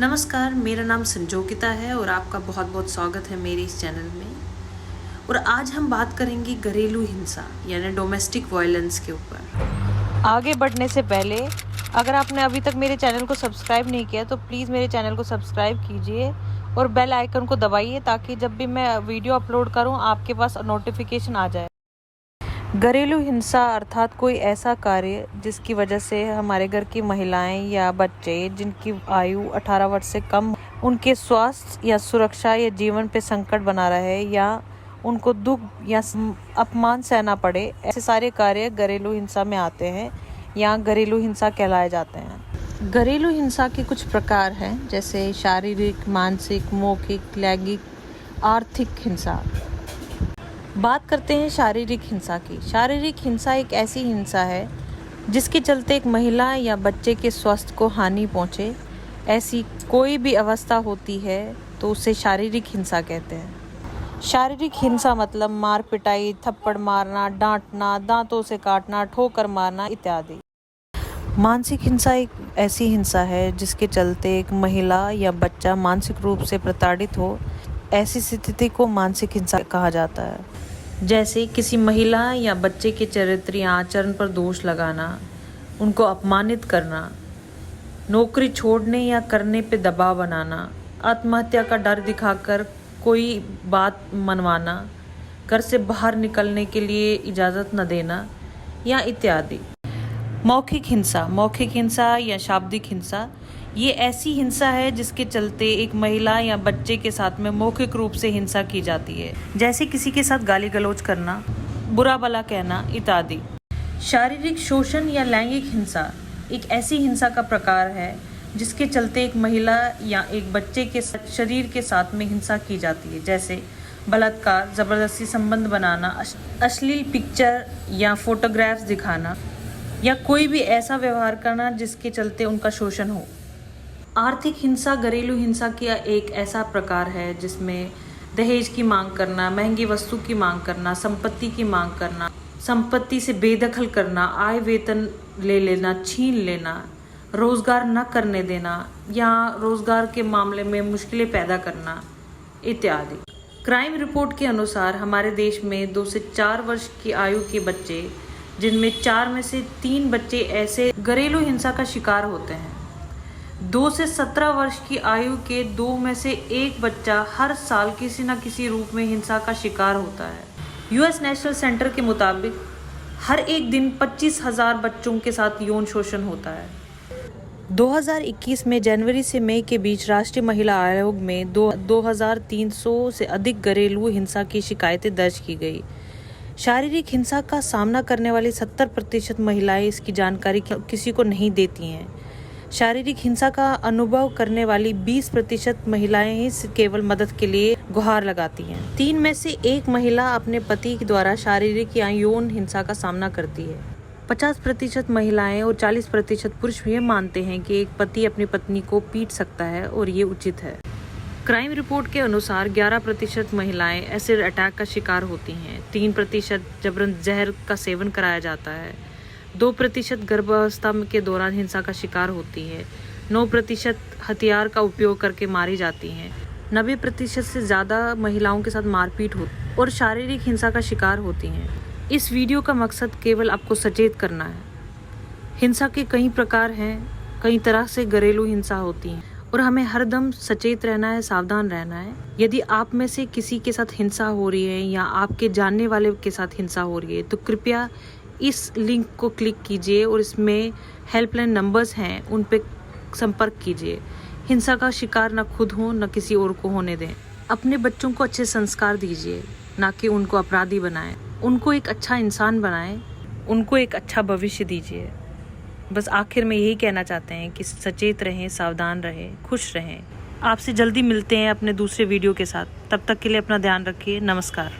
नमस्कार, मेरा नाम संजोगिता है और आपका बहुत बहुत स्वागत है मेरे इस चैनल में। और आज हम बात करेंगे घरेलू हिंसा यानी डोमेस्टिक वायलेंस के ऊपर। आगे बढ़ने से पहले अगर आपने अभी तक मेरे चैनल को सब्सक्राइब नहीं किया तो प्लीज़ मेरे चैनल को सब्सक्राइब कीजिए और बेल आइकन को दबाइए ताकि जब भी मैं वीडियो अपलोड करूं आपके पास नोटिफिकेशन आ जाए। घरेलू हिंसा अर्थात कोई ऐसा कार्य जिसकी वजह से हमारे घर की महिलाएं या बच्चे जिनकी आयु 18 वर्ष से कम, उनके स्वास्थ्य या सुरक्षा या जीवन पे संकट बना रहे या उनको दुख या अपमान सहना पड़े, ऐसे सारे कार्य घरेलू हिंसा में आते हैं या घरेलू हिंसा कहलाए जाते हैं। घरेलू हिंसा के कुछ प्रकार हैं जैसे शारीरिक, मानसिक, मौखिक, लैंगिक, आर्थिक हिंसा। बात करते हैं शारीरिक हिंसा की। शारीरिक हिंसा एक ऐसी हिंसा है जिसके चलते एक महिला या बच्चे के स्वास्थ्य को हानि पहुंचे। ऐसी कोई भी अवस्था होती है तो उसे शारीरिक हिंसा कहते हैं। शारीरिक हिंसा मतलब मार पिटाई, थप्पड़ मारना, डांटना, दांतों से काटना, ठोकर मारना इत्यादि। मानसिक हिंसा एक ऐसी हिंसा है जिसके चलते एक महिला या बच्चा मानसिक रूप से प्रताड़ित हो। ऐसी स्थिति को मानसिक हिंसा कहा जाता है। जैसे किसी महिला या बच्चे के चरित्र या आचरण पर दोष लगाना, उनको अपमानित करना, नौकरी छोड़ने या करने पे दबाव बनाना, आत्महत्या का डर दिखाकर कोई बात मनवाना, घर से बाहर निकलने के लिए इजाज़त न देना या इत्यादि। मौखिक हिंसा या शाब्दिक हिंसा ये ऐसी हिंसा है जिसके चलते एक महिला या बच्चे के साथ में मौखिक रूप से हिंसा की जाती है, जैसे किसी के साथ गाली गलौज करना, बुरा भला कहना इत्यादि। शारीरिक शोषण या लैंगिक हिंसा एक ऐसी हिंसा का प्रकार है जिसके चलते एक महिला या एक बच्चे के शरीर के साथ में हिंसा की जाती है, जैसे बलात्कार, जबरदस्ती संबंध बनाना, अश्लील पिक्चर या फोटोग्राफ्स दिखाना या कोई भी ऐसा व्यवहार करना जिसके चलते उनका शोषण हो। आर्थिक हिंसा घरेलू हिंसा का एक ऐसा प्रकार है जिसमें दहेज की मांग करना, महंगी वस्तु की मांग करना, संपत्ति की मांग करना, संपत्ति से बेदखल करना, आय वेतन ले लेना, छीन लेना, रोजगार न करने देना या रोजगार के मामले में मुश्किलें पैदा करना इत्यादि। क्राइम रिपोर्ट के अनुसार हमारे देश में 2 से 4 वर्ष की आयु के बच्चे, जिनमें 4 में से 3 बच्चे ऐसे घरेलू हिंसा का शिकार होते हैं। 2 से 17 वर्ष की आयु के 2 में से 1 बच्चा हर साल किसी न किसी रूप में हिंसा का शिकार होता है। यूएस नेशनल सेंटर के मुताबिक हर एक दिन 25,000 बच्चों के साथ यौन शोषण होता है। 2021 में जनवरी से मई के बीच राष्ट्रीय महिला आयोग में 2300 से अधिक घरेलू हिंसा की शिकायतें दर्ज की गई। शारीरिक हिंसा का सामना करने वाली 70% महिलाएं इसकी जानकारी किसी को नहीं देती हैं। शारीरिक हिंसा का अनुभव करने वाली 20% महिलाएं ही केवल मदद के लिए गुहार लगाती हैं। 3 में से 1 महिला अपने पति द्वारा शारीरिक या यौन हिंसा का सामना करती है। 50% महिलाएं और 40% पुरुष ये मानते हैं कि एक पति अपनी पत्नी को पीट सकता है और ये उचित है। क्राइम रिपोर्ट के अनुसार 11% महिलाएं एसिड अटैक का शिकार होती हैं, 3% जबरन जहर का सेवन कराया जाता है, 2% गर्भावस्था के दौरान हिंसा का शिकार होती है, 9% हथियार का उपयोग करके मारी जाती हैं, 90% से ज़्यादा महिलाओं के साथ मारपीट होती और शारीरिक हिंसा का शिकार होती हैं। इस वीडियो का मकसद केवल आपको सचेत करना है। हिंसा के कई प्रकार हैं, कई तरह से घरेलू हिंसा होती है और हमें हरदम सचेत रहना है, सावधान रहना है। यदि आप में से किसी के साथ हिंसा हो रही है या आपके जानने वाले के साथ हिंसा हो रही है तो कृपया इस लिंक को क्लिक कीजिए और इसमें हेल्पलाइन नंबर्स हैं, उन पे संपर्क कीजिए। हिंसा का शिकार न खुद हो न किसी और को होने दें। अपने बच्चों को अच्छे संस्कार दीजिए, ना कि उनको अपराधी बनाएं। उनको एक अच्छा इंसान बनाएं, उनको एक अच्छा भविष्य दीजिए। बस आखिर में यही कहना चाहते हैं कि सचेत रहें, सावधान रहें, खुश रहें। आपसे जल्दी मिलते हैं अपने दूसरे वीडियो के साथ। तब तक के लिए अपना ध्यान रखिए। नमस्कार।